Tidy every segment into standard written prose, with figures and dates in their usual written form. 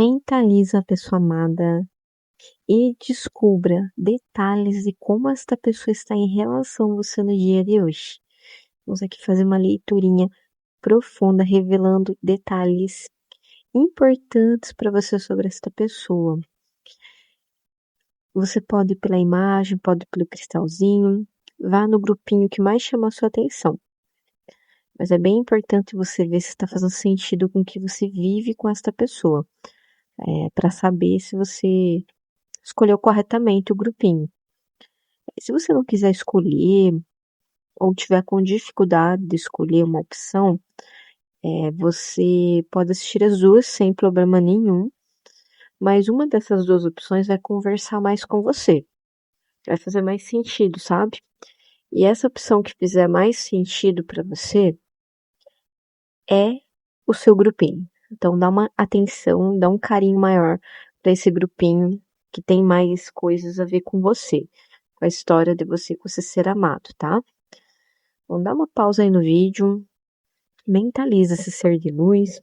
Mentaliza a pessoa amada e descubra detalhes de como esta pessoa está em relação a você no dia de hoje. Vamos aqui fazer uma leiturinha profunda, revelando detalhes importantes para você sobre esta pessoa. Você pode ir pela imagem, pode ir pelo cristalzinho, vá no grupinho que mais chama a sua atenção. Mas é bem importante você ver se está fazendo sentido com o que você vive com esta pessoa. Para saber se você escolheu corretamente o grupinho. Se você não quiser escolher, ou tiver com dificuldade de escolher uma opção, você pode assistir as duas sem problema nenhum, mas uma dessas duas opções vai conversar mais com você. Vai fazer mais sentido, sabe? E essa opção que fizer mais sentido para você é o seu grupinho. Então dá uma atenção, dá um carinho maior para esse grupinho que tem mais coisas a ver com você, com a história de você com você ser amado, tá? Então dá uma pausa aí no vídeo, mentaliza esse ser de luz.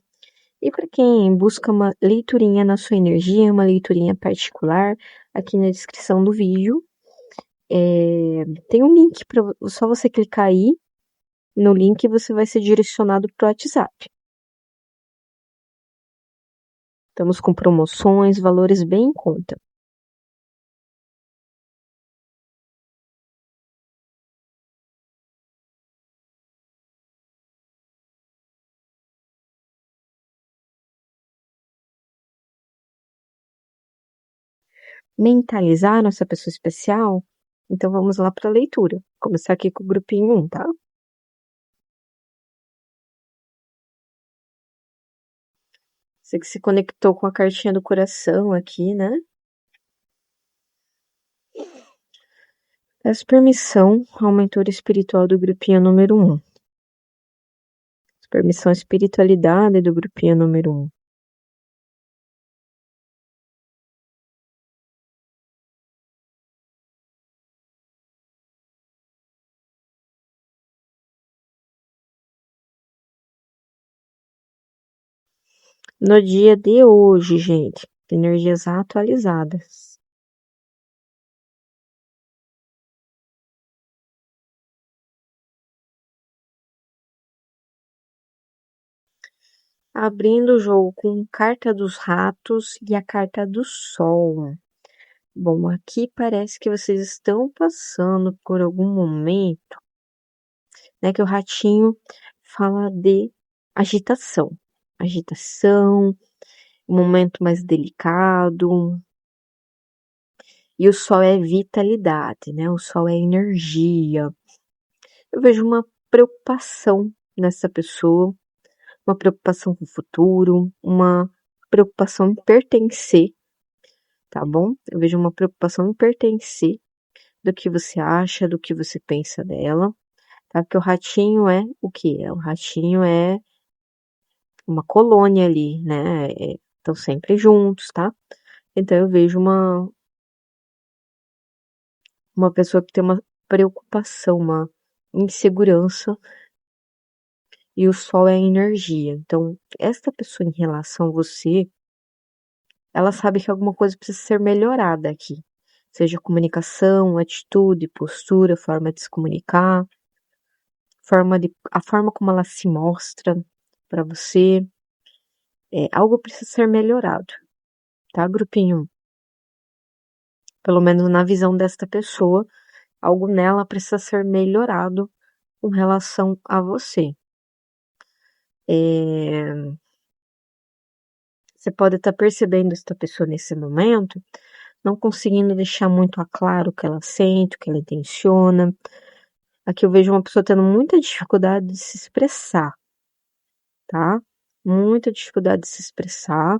E para quem busca uma leiturinha na sua energia, uma leiturinha particular, aqui na descrição do vídeo, tem um link para só você clicar aí no link você vai ser direcionado para o WhatsApp. Estamos com promoções, valores bem em conta. Mentalizar nossa pessoa especial? Então vamos lá para a leitura. Começar aqui com o grupinho 1, tá? Você que se conectou com a cartinha do coração aqui, né? Peço permissão ao mentor espiritual do grupinho número 1. Permissão à espiritualidade do grupinho número 1. No dia de hoje, gente, energias atualizadas. Abrindo o jogo com carta dos ratos e a carta do sol. Bom, aqui parece que vocês estão passando por algum momento, né, que o ratinho fala de agitação. Agitação, um momento mais delicado. E o sol é vitalidade, né? O sol é energia. Eu vejo uma preocupação nessa pessoa, uma preocupação com o futuro, uma preocupação em pertencer, tá bom? Eu vejo uma preocupação em pertencer do que você acha, do que você pensa dela, tá? Porque o ratinho é o quê? O ratinho é uma colônia ali, né? Estão sempre juntos, tá? Então eu vejo uma pessoa que tem uma preocupação, uma insegurança, e o sol é a energia. Então, esta pessoa em relação a você, ela sabe que alguma coisa precisa ser melhorada aqui. Seja comunicação, atitude, postura, forma de se comunicar, a forma como ela se mostra para você. Algo precisa ser melhorado, tá, grupinho? Pelo menos na visão desta pessoa, algo nela precisa ser melhorado com relação a você. Você pode estar percebendo esta pessoa nesse momento, não conseguindo deixar muito claro o que ela sente, o que ela intenciona. Aqui eu vejo uma pessoa tendo muita dificuldade de se expressar, tá? Muita dificuldade de se expressar.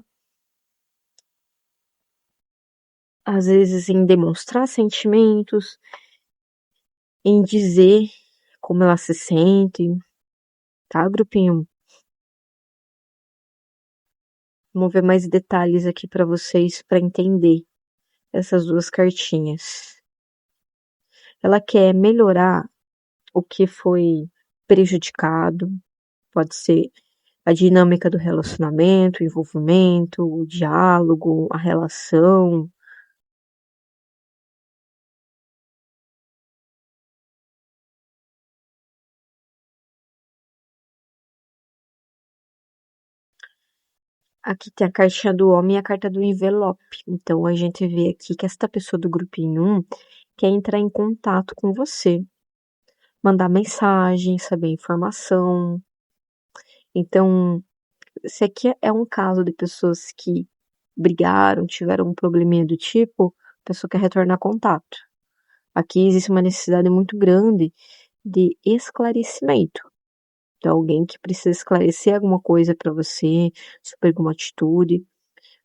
Às vezes em demonstrar sentimentos, em dizer como ela se sente, tá, grupinho? Vamos ver mais detalhes aqui para vocês para entender essas duas cartinhas. Ela quer melhorar o que foi prejudicado, pode ser a dinâmica do relacionamento, o envolvimento, o diálogo, a relação. Aqui tem a cartinha do homem e a carta do envelope. Então a gente vê aqui que esta pessoa do grupinho 1 quer entrar em contato com você, mandar mensagem, saber informação. Então, se aqui é um caso de pessoas que brigaram, tiveram um probleminha do tipo, a pessoa quer retornar contato. Aqui existe uma necessidade muito grande de esclarecimento. Então, alguém que precisa esclarecer alguma coisa para você, sobre alguma atitude,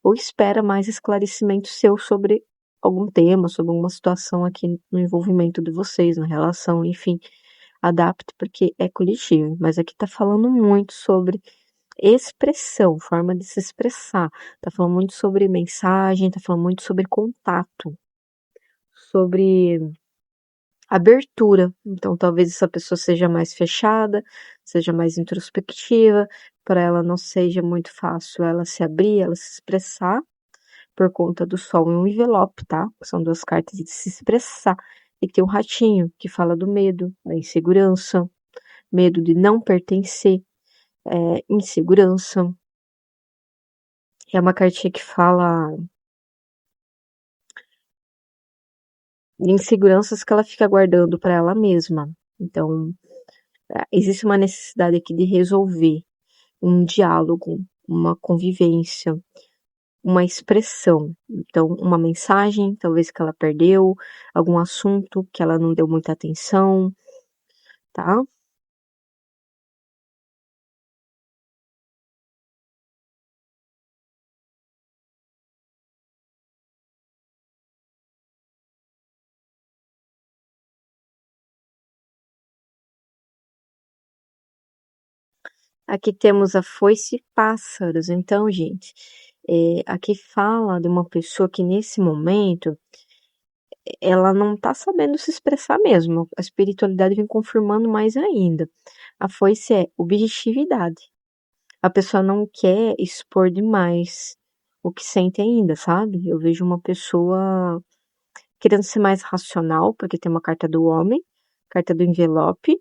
ou espera mais esclarecimento seu sobre algum tema, sobre alguma situação aqui no envolvimento de vocês, na relação, enfim, adapte porque é coletivo. Mas aqui tá falando muito sobre expressão, forma de se expressar. Tá falando muito sobre mensagem, tá falando muito sobre contato, sobre abertura. Então, talvez essa pessoa seja mais fechada, seja mais introspectiva, para ela não seja muito fácil ela se abrir, ela se expressar por conta do sol e um envelope, tá? São duas cartas de se expressar. E tem um ratinho que fala do medo, da insegurança, medo de não pertencer, insegurança. É uma cartinha que fala de inseguranças que ela fica guardando para ela mesma. Então, existe uma necessidade aqui de resolver um diálogo, uma convivência, uma expressão. Então, uma mensagem, talvez que ela perdeu, algum assunto que ela não deu muita atenção, tá? Aqui temos a foice e pássaros. Então, gente, aqui fala de uma pessoa que nesse momento ela não tá sabendo se expressar mesmo. A espiritualidade vem confirmando mais ainda. A foice é objetividade. A pessoa não quer expor demais o que sente ainda, sabe? Eu vejo uma pessoa querendo ser mais racional, porque tem uma carta do homem, carta do envelope,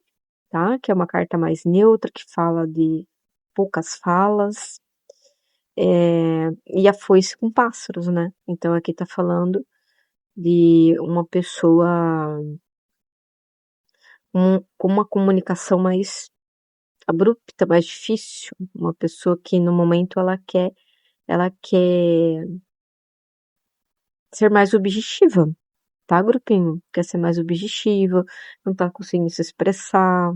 tá? Que é uma carta mais neutra, que fala de poucas falas, e a foice com pássaros, né? Então aqui tá falando de uma pessoa com uma comunicação mais abrupta, mais difícil, uma pessoa que no momento ela quer ser mais objetiva, tá, grupinho? Quer ser mais objetiva, não tá conseguindo se expressar,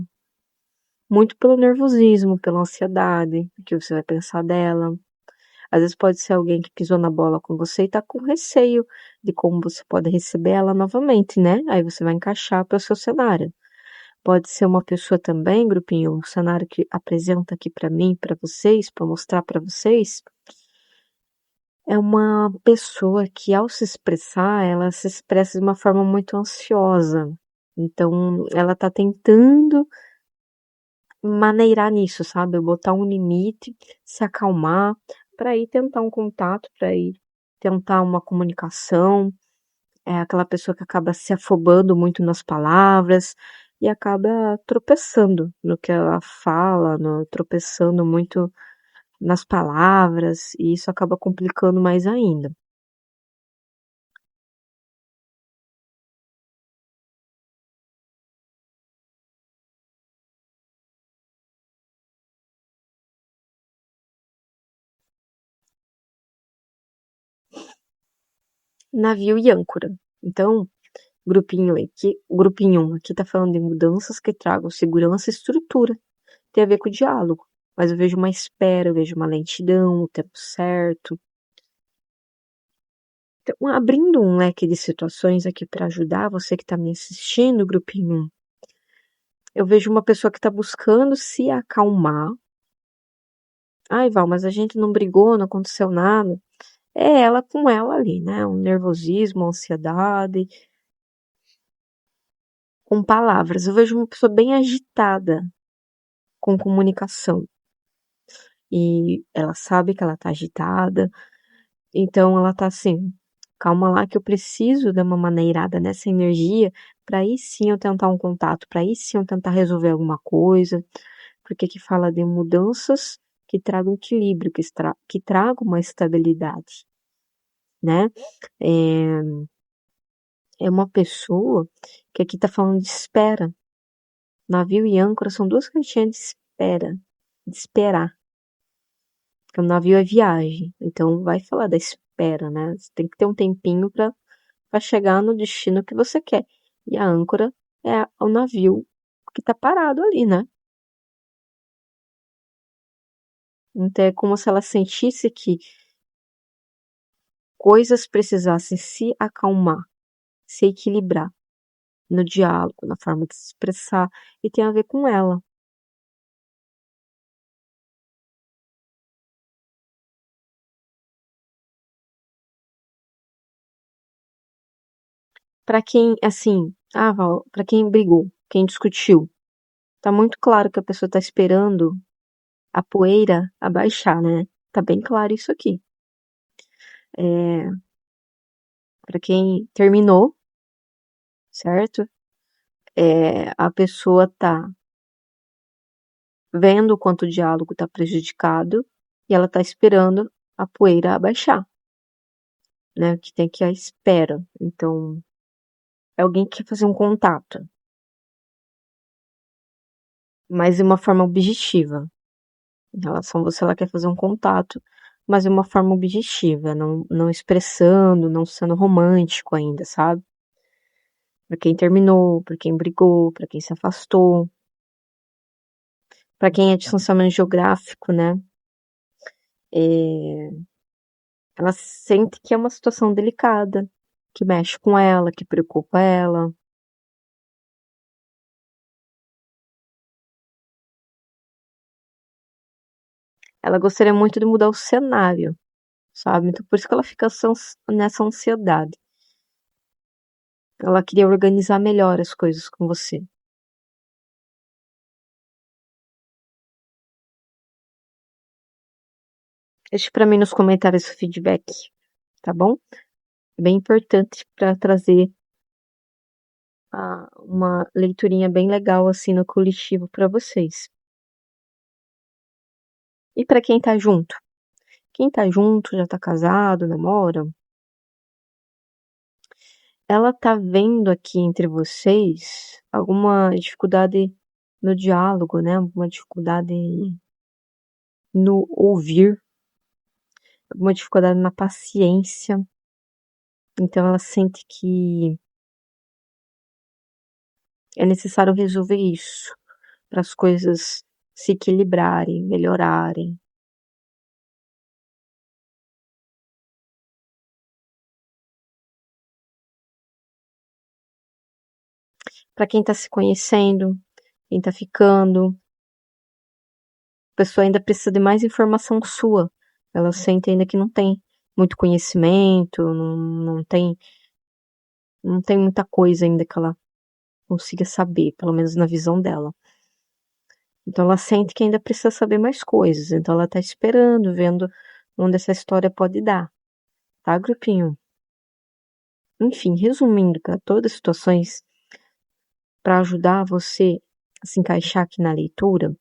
muito pelo nervosismo, pela ansiedade, que você vai pensar dela. Às vezes pode ser alguém que pisou na bola com você e tá com receio de como você pode receber ela novamente, né? Aí você vai encaixar para o seu cenário. Pode ser uma pessoa também, grupinho, um cenário que apresenta aqui para mim, para vocês, para mostrar para vocês, é uma pessoa que ao se expressar, ela se expressa de uma forma muito ansiosa. Então, ela tá tentando maneirar nisso, sabe? Botar um limite, se acalmar, para ir tentar um contato, para ir tentar uma comunicação. É aquela pessoa que acaba se afobando muito nas palavras e acaba tropeçando no que ela fala, tropeçando muito nas palavras, e isso acaba complicando mais ainda. Navio e âncora. Então, grupinho 1 aqui tá falando de mudanças que tragam segurança e estrutura. Tem a ver com o diálogo. Mas eu vejo uma espera, eu vejo uma lentidão, o tempo certo. Então, abrindo um leque de situações aqui para ajudar você que está me assistindo, grupinho 1, eu vejo uma pessoa que está buscando se acalmar. Ai, Val, mas a gente não brigou, não aconteceu nada. É ela com ela ali, né? Um nervosismo, uma ansiedade, com palavras. Eu vejo uma pessoa bem agitada com comunicação. e ela sabe que ela tá agitada, então ela tá assim, calma lá que eu preciso dar uma maneirada nessa energia para aí sim eu tentar um contato, para aí sim eu tentar resolver alguma coisa, porque que fala de mudanças que tragam equilíbrio, que tragam uma estabilidade, né? É, é uma pessoa que aqui tá falando de espera. Navio e âncora são duas caixinhas de espera, de esperar. Porque o navio é viagem, então vai falar da espera, né? Você tem que ter um tempinho para chegar no destino que você quer. E a âncora é o navio que tá parado ali, né? Então é como se ela sentisse que coisas precisassem se acalmar, se equilibrar no diálogo, na forma de se expressar, e tem a ver com ela. Para quem, assim, Val, para quem brigou, quem discutiu, tá muito claro que a pessoa tá esperando a poeira abaixar, né? Tá bem claro isso aqui. Para quem terminou, certo? A pessoa tá vendo o quanto o diálogo tá prejudicado e ela tá esperando a poeira abaixar, né? Que tem que ir à espera. Então, é alguém que quer fazer um contato, mas de uma forma objetiva. Em relação a você, ela quer fazer um contato, mas de uma forma objetiva, não expressando, não sendo romântico ainda, sabe? Pra quem terminou, pra quem brigou, pra quem se afastou, pra quem é distanciamento geográfico, né? É, ela sente que é uma situação delicada, que mexe com ela, que preocupa ela. Ela gostaria muito de mudar o cenário, sabe? Então por isso que ela fica nessa ansiedade. Ela queria organizar melhor as coisas com você. Deixe para mim nos comentários o feedback, tá bom? É bem importante para trazer uma leiturinha bem legal assim no coletivo para vocês. E para quem tá junto? Quem tá junto, já tá casado, namora, ela tá vendo aqui entre vocês alguma dificuldade no diálogo, né? Alguma dificuldade no ouvir, alguma dificuldade na paciência. Então ela sente que é necessário resolver isso para as coisas se equilibrarem, melhorarem. Para quem tá se conhecendo, quem tá ficando, a pessoa ainda precisa de mais informação sua. Ela sente ainda que não tem muito conhecimento, não tem muita coisa ainda que ela consiga saber, pelo menos na visão dela. Então ela sente que ainda precisa saber mais coisas. Então ela tá esperando, vendo onde essa história pode dar. Tá, grupinho? Enfim, resumindo, para todas as situações, para ajudar você a se encaixar aqui na leitura,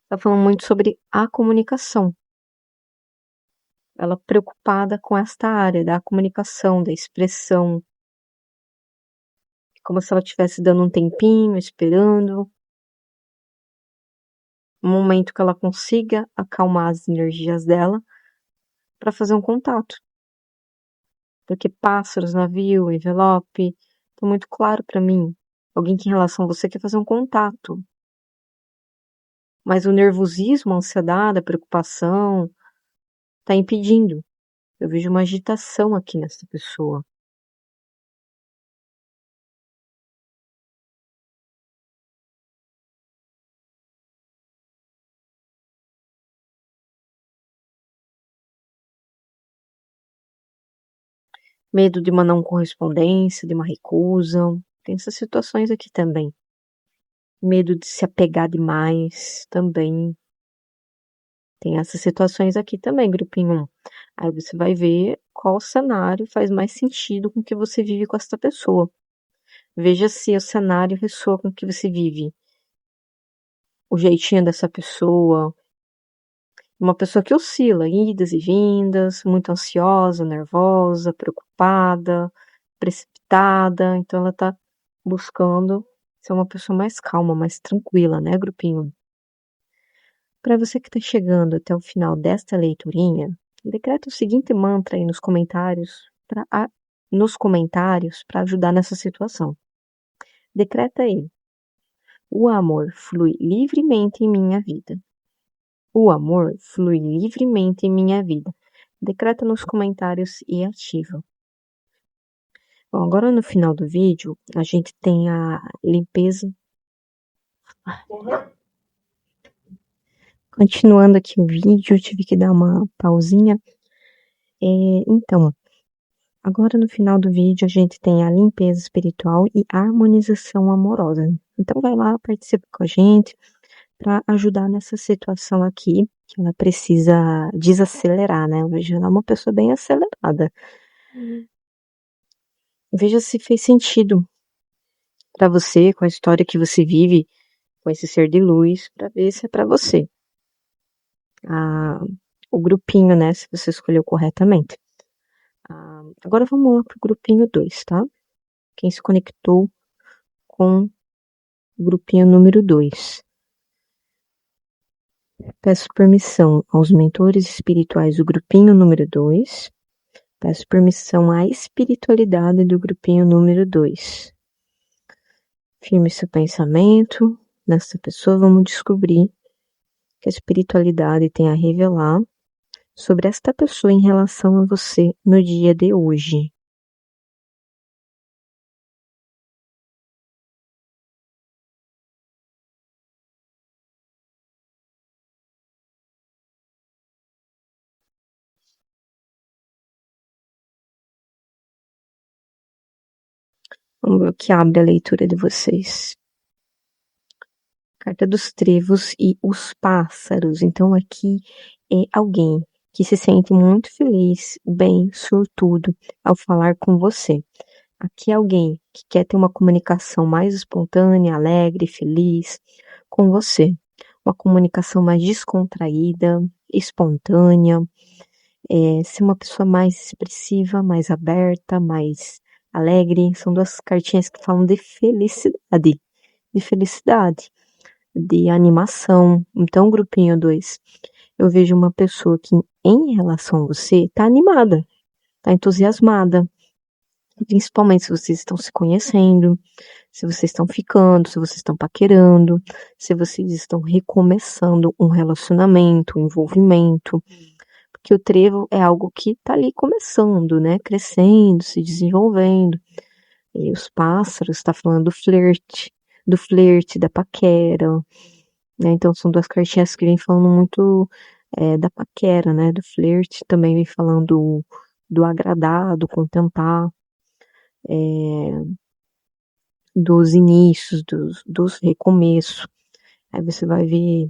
tá falando muito sobre a comunicação. Ela preocupada com esta área da comunicação, da expressão, como se ela estivesse dando um tempinho, esperando um momento que ela consiga acalmar as energias dela para fazer um contato. Porque pássaros, navio, envelope, tá muito claro para mim. Alguém que em relação a você quer fazer um contato. Mas o nervosismo, a ansiedade, a preocupação, tá impedindo. Eu vejo uma agitação aqui nessa pessoa. Medo de uma não correspondência, de uma recusa. Tem essas situações aqui também. medo de se apegar demais também. Tem essas situações aqui também, grupinho 1. Aí você vai ver qual cenário faz mais sentido com o que você vive com essa pessoa. Veja se o cenário ressoa com o que você vive. O jeitinho dessa pessoa. Uma pessoa que oscila, idas e vindas, muito ansiosa, nervosa, preocupada, precipitada. Então ela tá buscando ser uma pessoa mais calma, mais tranquila, né, grupinho? Para você que está chegando até o final desta leiturinha, decreta o seguinte mantra aí nos comentários para ajudar nessa situação. Decreta aí: o amor flui livremente em minha vida. O amor flui livremente em minha vida. Decreta nos comentários e ativa. Bom, agora no final do vídeo, a gente tem a limpeza. Continuando aqui o vídeo, eu tive que dar uma pausinha. Então, agora no final do vídeo a gente tem a limpeza espiritual e a harmonização amorosa. Então vai lá, participa com a gente para ajudar nessa situação aqui, que ela precisa desacelerar, né? Hoje ela é uma pessoa bem acelerada. Veja se fez sentido para você, com a história que você vive com esse ser de luz, para ver se é para você. O grupinho, né? Se você escolheu corretamente. Agora vamos lá pro grupinho 2, tá? Quem se conectou com o grupinho número 2. Peço permissão aos mentores espirituais do grupinho número 2. Peço permissão à espiritualidade do grupinho número 2. Firme seu pensamento nessa pessoa. Vamos descobrir que a espiritualidade tem a revelar sobre esta pessoa em relação a você no dia de hoje. Vamos ver o que abre a leitura de vocês. Carta dos Trevos e os Pássaros. Então aqui é alguém que se sente muito feliz, bem, sortudo ao falar com você. Aqui é alguém que quer ter uma comunicação mais espontânea, alegre, feliz com você. Uma comunicação mais descontraída, espontânea. Ser uma pessoa mais expressiva, mais aberta, mais alegre. São duas cartinhas que falam de felicidade. De felicidade. De animação. Então, grupinho 2, eu vejo uma pessoa que, em relação a você, tá animada, tá entusiasmada. Principalmente se vocês estão se conhecendo, se vocês estão ficando, se vocês estão paquerando, se vocês estão recomeçando um relacionamento, um envolvimento. Porque o trevo é algo que tá ali começando, né? Crescendo, se desenvolvendo. E os pássaros tá falando do flerte, da paquera, né? Então são duas cartinhas que vêm falando muito da paquera, né? Do flerte, também vem falando do agradar, do contentar, dos inícios, dos recomeços. Aí você vai ver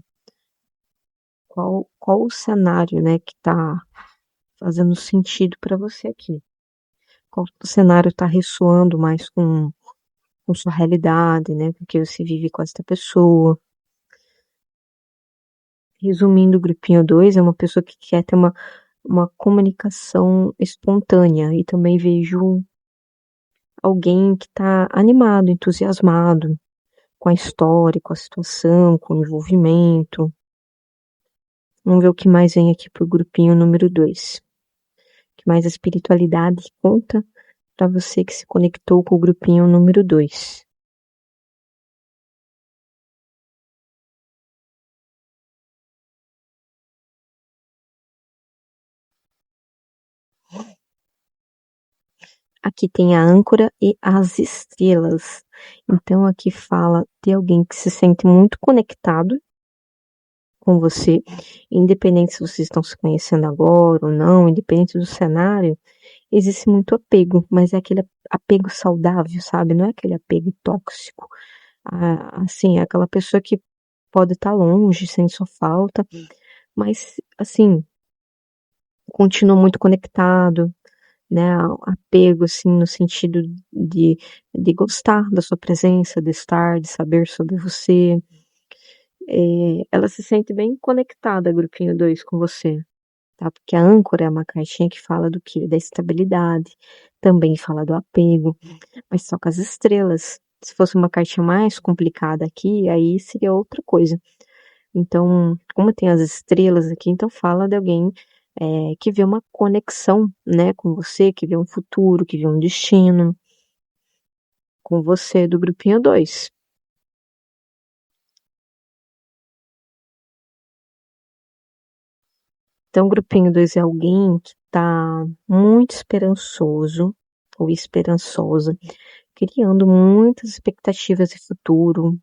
qual o cenário, né, que tá fazendo sentido para você aqui. Qual cenário tá ressoando mais com sua realidade, né, porque você vive com essa pessoa. Resumindo, o grupinho 2 é uma pessoa que quer ter uma comunicação espontânea, e também vejo alguém que está animado, entusiasmado com a história, com a situação, com o envolvimento. Vamos ver o que mais vem aqui pro grupinho número 2. O que mais a espiritualidade conta para você que se conectou com o grupinho número 2. Aqui tem a âncora e as estrelas. Então aqui fala de alguém que se sente muito conectado com você, independente se vocês estão se conhecendo agora ou não, independente do cenário, existe muito apego, mas é aquele apego saudável, sabe? Não é aquele apego tóxico. Assim, aquela pessoa que pode estar longe, sente sua falta, mas, assim, continua muito conectado, né? Apego, assim, no sentido de, de gostar da sua presença, de estar, de saber sobre você. Ela se sente bem conectada, grupinho 2, com você, tá? Porque a âncora é uma cartinha que fala do quê? Da estabilidade, também fala do apego, mas só com as estrelas. Se fosse uma cartinha mais complicada aqui, aí seria outra coisa. Então, como tem as estrelas aqui, então fala de alguém que vê uma conexão, né, com você, que vê um futuro, que vê um destino com você do grupinho 2. Então, o grupinho 2 é alguém que está muito esperançoso ou esperançosa, criando muitas expectativas de futuro.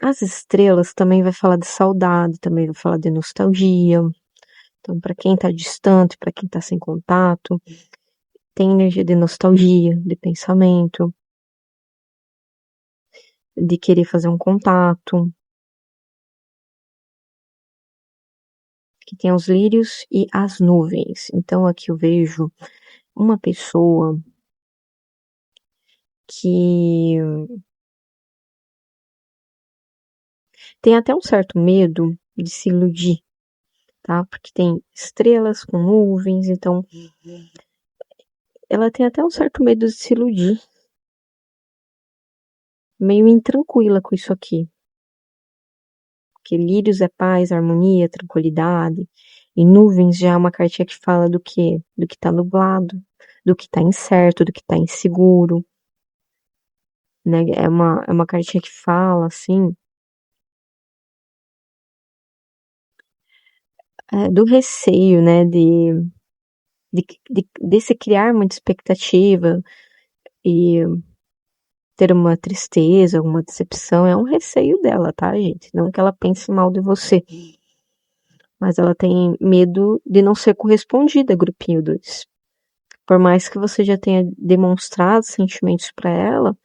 As estrelas também vai falar de saudade, também vai falar de nostalgia. Então, para quem está distante, para quem está sem contato, tem energia de nostalgia, de pensamento, de querer fazer um contato, que tem os lírios e as nuvens. Então, aqui eu vejo uma pessoa que tem até um certo medo de se iludir, tá? Porque tem estrelas com nuvens, então ela tem até um certo medo de se iludir, meio intranquila com isso aqui. Porque lírios é paz, harmonia, tranquilidade, e nuvens já é uma cartinha que fala do quê? Do que tá nublado, do que tá incerto, do que tá inseguro, né? É uma cartinha que fala, assim, do receio, né? De se criar muita expectativa e ter uma tristeza, uma decepção, é um receio dela, tá, gente? Não que ela pense mal de você, mas ela tem medo de não ser correspondida, grupinho 2. Por mais que você já tenha demonstrado sentimentos para ela,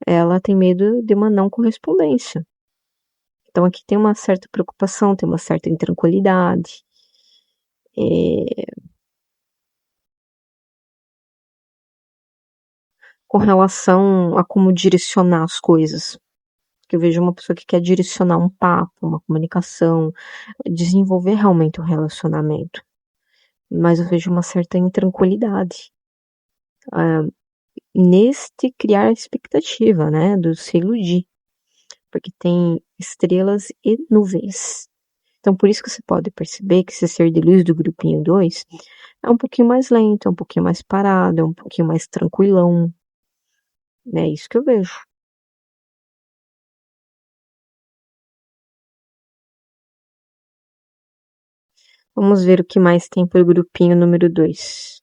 ela tem medo de uma não correspondência. Então aqui tem uma certa preocupação, tem uma certa intranquilidade. Com relação a como direcionar as coisas. Que eu vejo uma pessoa que quer direcionar um papo, uma comunicação, desenvolver realmente um relacionamento. Mas eu vejo uma certa intranquilidade neste criar a expectativa, né, do se iludir, porque tem estrelas e nuvens. Então, por isso que você pode perceber que esse ser de luz do grupinho 2 é um pouquinho mais lento, é um pouquinho mais parado, é um pouquinho mais tranquilão. É isso que eu vejo. Vamos ver o que mais tem pro grupinho número 2.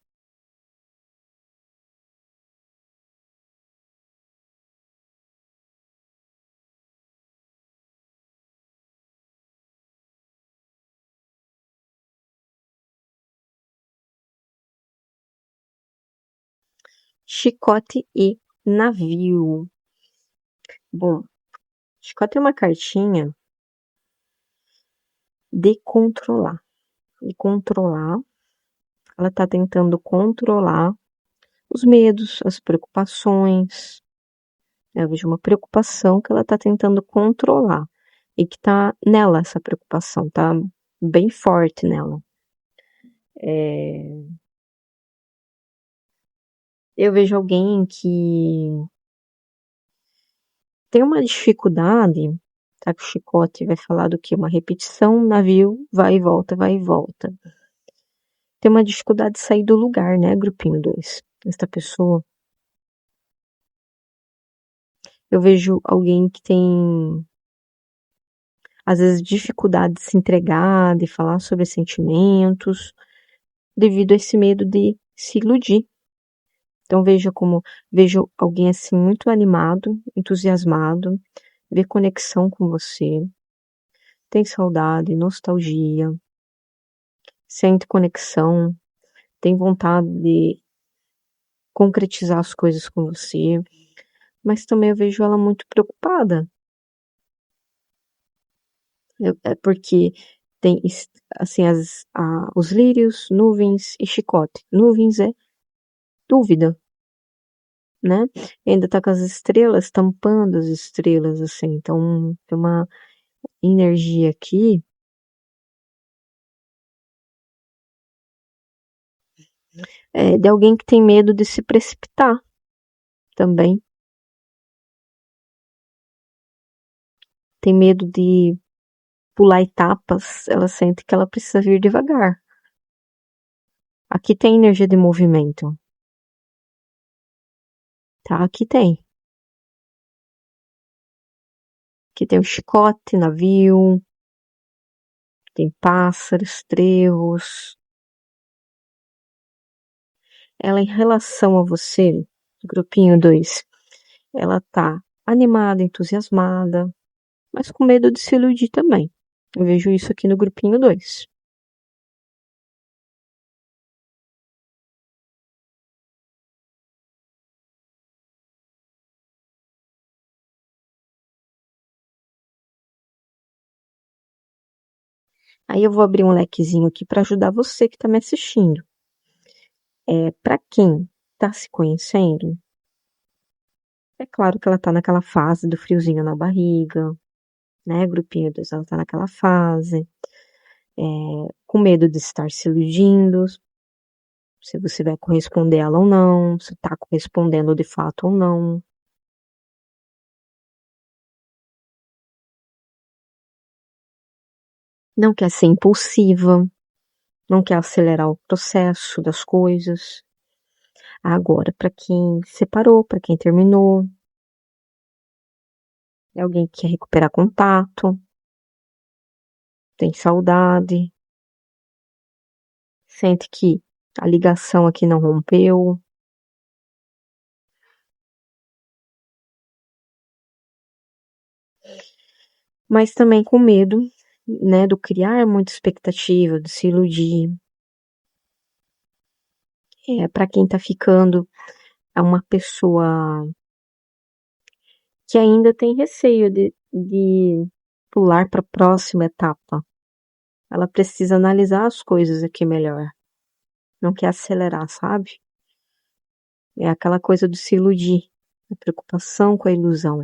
Chicote e navio. Bom, chicote é uma cartinha de controlar. De controlar. Ela tá tentando controlar os medos, as preocupações. Eu vejo uma preocupação que ela tá tentando controlar. E que tá nela essa preocupação, tá bem forte nela. Eu vejo alguém que tem uma dificuldade, tá? Que o chicote vai falar do que? Uma repetição, navio, vai e volta, vai e volta. Tem uma dificuldade de sair do lugar, né, grupinho 2? Esta pessoa. Eu vejo alguém que tem, às vezes, dificuldade de se entregar, de falar sobre sentimentos, devido a esse medo de se iludir. Então vejo alguém assim muito animado, entusiasmado, vê conexão com você, tem saudade, nostalgia, sente conexão, tem vontade de concretizar as coisas com você, mas também eu vejo ela muito preocupada. É porque tem assim os lírios, nuvens e chicote. Nuvens é dúvida, né? E ainda tá com as estrelas tampando as estrelas assim. Então tem uma energia aqui de alguém que tem medo de se precipitar também. Tem medo de pular etapas. Ela sente que ela precisa vir devagar. Aqui tem energia de movimento, tá? Aqui tem. Aqui tem o chicote, navio, tem pássaros, trevos. Ela em relação a você, grupinho 2, ela tá animada, entusiasmada, mas com medo de se iludir também. Eu vejo isso aqui no grupinho 2. Aí eu vou abrir um lequezinho aqui para ajudar você que tá me assistindo. Para quem tá se conhecendo, é claro que ela tá naquela fase do friozinho na barriga, né? Grupinho 2, ela tá naquela fase, é, com medo de estar se iludindo, se você vai corresponder a ela ou não, se tá correspondendo de fato ou não. Não quer ser impulsiva, não quer acelerar o processo das coisas. Agora, para quem separou, para quem terminou, é alguém que quer recuperar contato, tem saudade, sente que a ligação aqui não rompeu, mas também com medo, né, do criar muita expectativa, de se iludir. Para quem tá ficando, é uma pessoa que ainda tem receio de pular para a próxima etapa. Ela precisa analisar as coisas aqui melhor. Não quer acelerar, sabe? É aquela coisa do se iludir, a preocupação com a ilusão.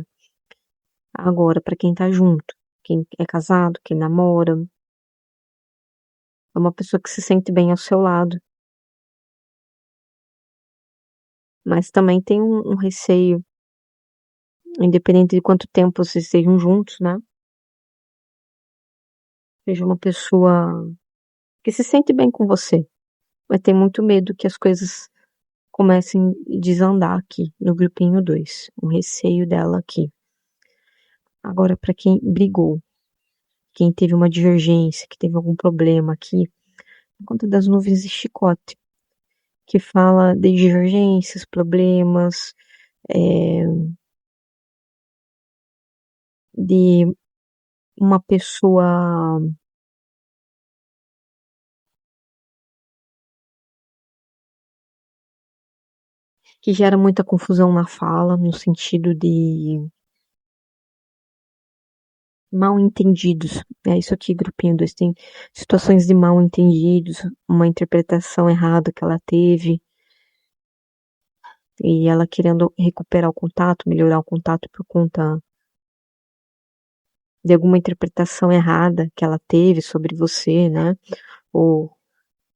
Agora, para quem tá junto, quem é casado, quem namora, é uma pessoa que se sente bem ao seu lado, mas também tem um receio, independente de quanto tempo vocês estejam juntos, né? Seja uma pessoa que se sente bem com você, mas tem muito medo que as coisas comecem a desandar aqui no grupinho 2. Um receio dela aqui. Agora, para quem brigou, quem teve uma divergência, que teve algum problema aqui, por conta das nuvens de chicote, que fala de divergências, problemas, é, de uma pessoa que gera muita confusão na fala, no sentido de mal entendidos. É isso aqui, grupinho 2 tem situações de mal entendidos, uma interpretação errada que ela teve, e ela querendo recuperar o contato, melhorar o contato por conta de alguma interpretação errada que ela teve sobre você, né? Ou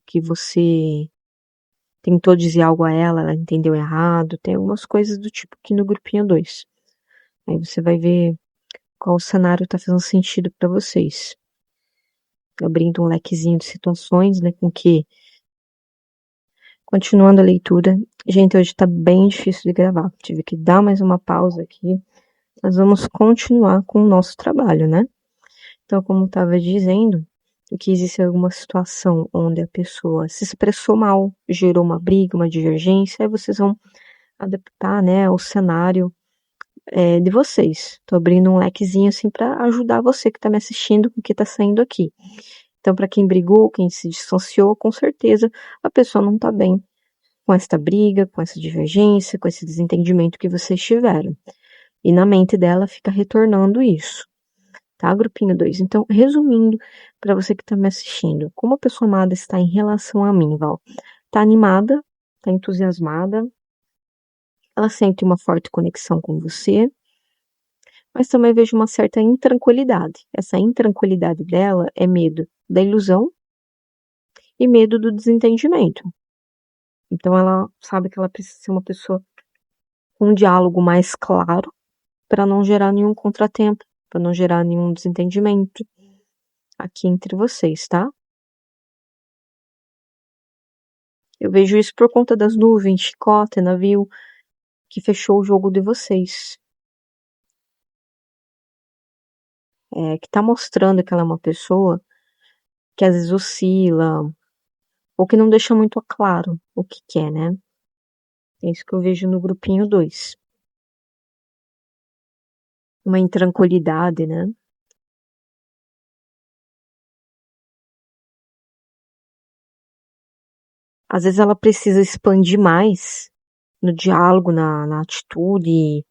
que você tentou dizer algo a ela, ela entendeu errado. Tem algumas coisas do tipo aqui no grupinho 2. Aí você vai ver qual cenário está fazendo sentido para vocês. Abrindo um lequezinho de situações, né? Com que, continuando a leitura, gente, hoje está bem difícil de gravar. Tive que dar mais uma pausa aqui. Nós vamos continuar com o nosso trabalho, né? Então, como estava dizendo, que existe alguma situação onde a pessoa se expressou mal, gerou uma briga, uma divergência, aí vocês vão adaptar, né, o cenário de vocês. Tô abrindo um lequezinho assim para ajudar você que tá me assistindo com o que tá saindo aqui. Então, para quem brigou, quem se distanciou, com certeza a pessoa não tá bem com esta briga, com essa divergência, com esse desentendimento que vocês tiveram. E na mente dela fica retornando isso, tá? Grupinho 2. Então, resumindo, para você que tá me assistindo, como a pessoa amada está em relação a mim, Val? Tá animada, tá entusiasmada, ela sente uma forte conexão com você, mas também vejo uma certa intranquilidade. Essa intranquilidade dela é medo da ilusão e medo do desentendimento. Então ela sabe que ela precisa ser uma pessoa com um diálogo mais claro para não gerar nenhum contratempo, para não gerar nenhum desentendimento aqui entre vocês, tá? Eu vejo isso por conta das nuvens, chicote, navio, que fechou o jogo de vocês. Que tá mostrando que ela é uma pessoa que às vezes oscila, ou que não deixa muito claro o que quer, né? É isso que eu vejo no grupinho 2. Uma intranquilidade, né? Às vezes ela precisa expandir mais no diálogo, na atitude,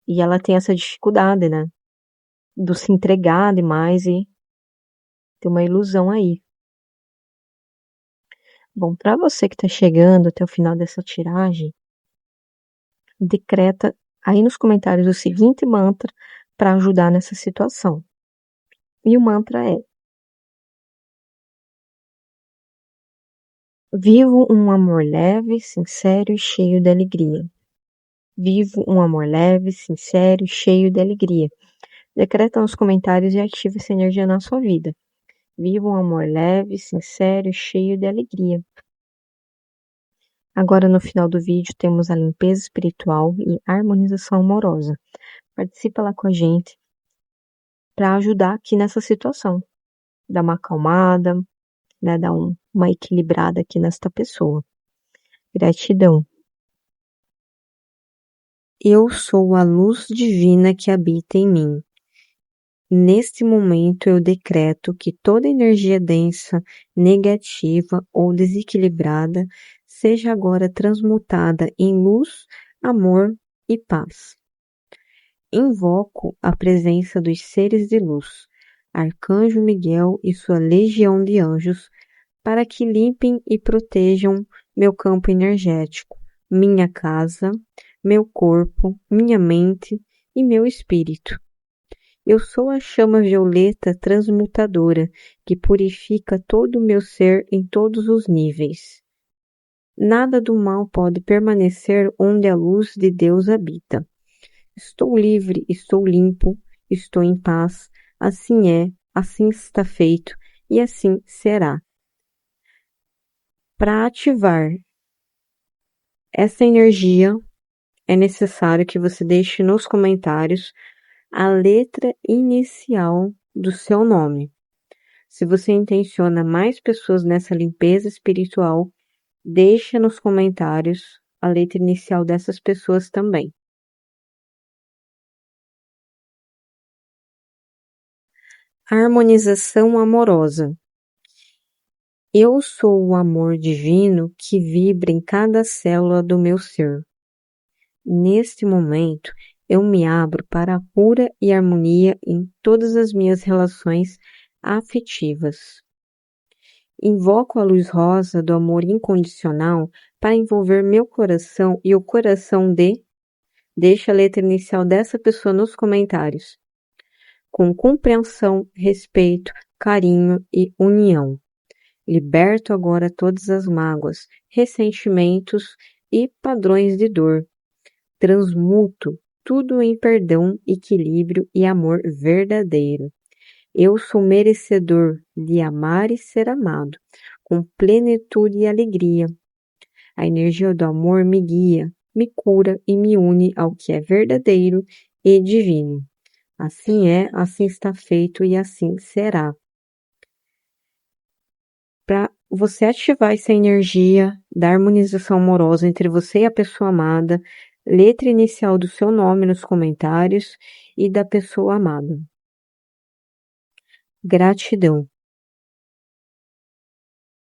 e ela tem essa dificuldade, né? Do se entregar demais e ter uma ilusão aí. Bom, para você que está chegando até o final dessa tiragem, decreta aí nos comentários o seguinte mantra para ajudar nessa situação. E o mantra é: vivo um amor leve, sincero e cheio de alegria. Vivo um amor leve, sincero e cheio de alegria. Decreta nos comentários e ativa essa energia na sua vida. Viva um amor leve, sincero e cheio de alegria. Agora, no final do vídeo, temos a limpeza espiritual e harmonização amorosa. Participa lá com a gente para ajudar aqui nessa situação. Dar uma acalmada, né, dar uma equilibrada aqui nesta pessoa. Gratidão. Eu sou a luz divina que habita em mim. Neste momento eu decreto que toda energia densa, negativa ou desequilibrada seja agora transmutada em luz, amor e paz. Invoco a presença dos seres de luz, Arcanjo Miguel e sua legião de anjos, para que limpem e protejam meu campo energético, minha casa, meu corpo, minha mente e meu espírito. Eu sou a chama violeta transmutadora que purifica todo o meu ser em todos os níveis. Nada do mal pode permanecer onde a luz de Deus habita. Estou livre, estou limpo, estou em paz. Assim é, assim está feito e assim será. Para ativar essa energia, é necessário que você deixe nos comentários a letra inicial do seu nome. Se você intenciona mais pessoas nessa limpeza espiritual, deixa nos comentários a letra inicial dessas pessoas também. Harmonização amorosa. Eu sou o amor divino que vibra em cada célula do meu ser. Neste momento, eu me abro para a cura e harmonia em todas as minhas relações afetivas. Invoco a luz rosa do amor incondicional para envolver meu coração e o coração de... Deixa a letra inicial dessa pessoa nos comentários. Com compreensão, respeito, carinho e união. Liberto agora todas as mágoas, ressentimentos e padrões de dor. Transmuto tudo em perdão, equilíbrio e amor verdadeiro. Eu sou merecedor de amar e ser amado, com plenitude e alegria. A energia do amor me guia, me cura e me une ao que é verdadeiro e divino. Assim é, assim está feito e assim será. para você ativar essa energia da harmonização amorosa entre você e a pessoa amada, letra inicial do seu nome nos comentários e da pessoa amada. Gratidão.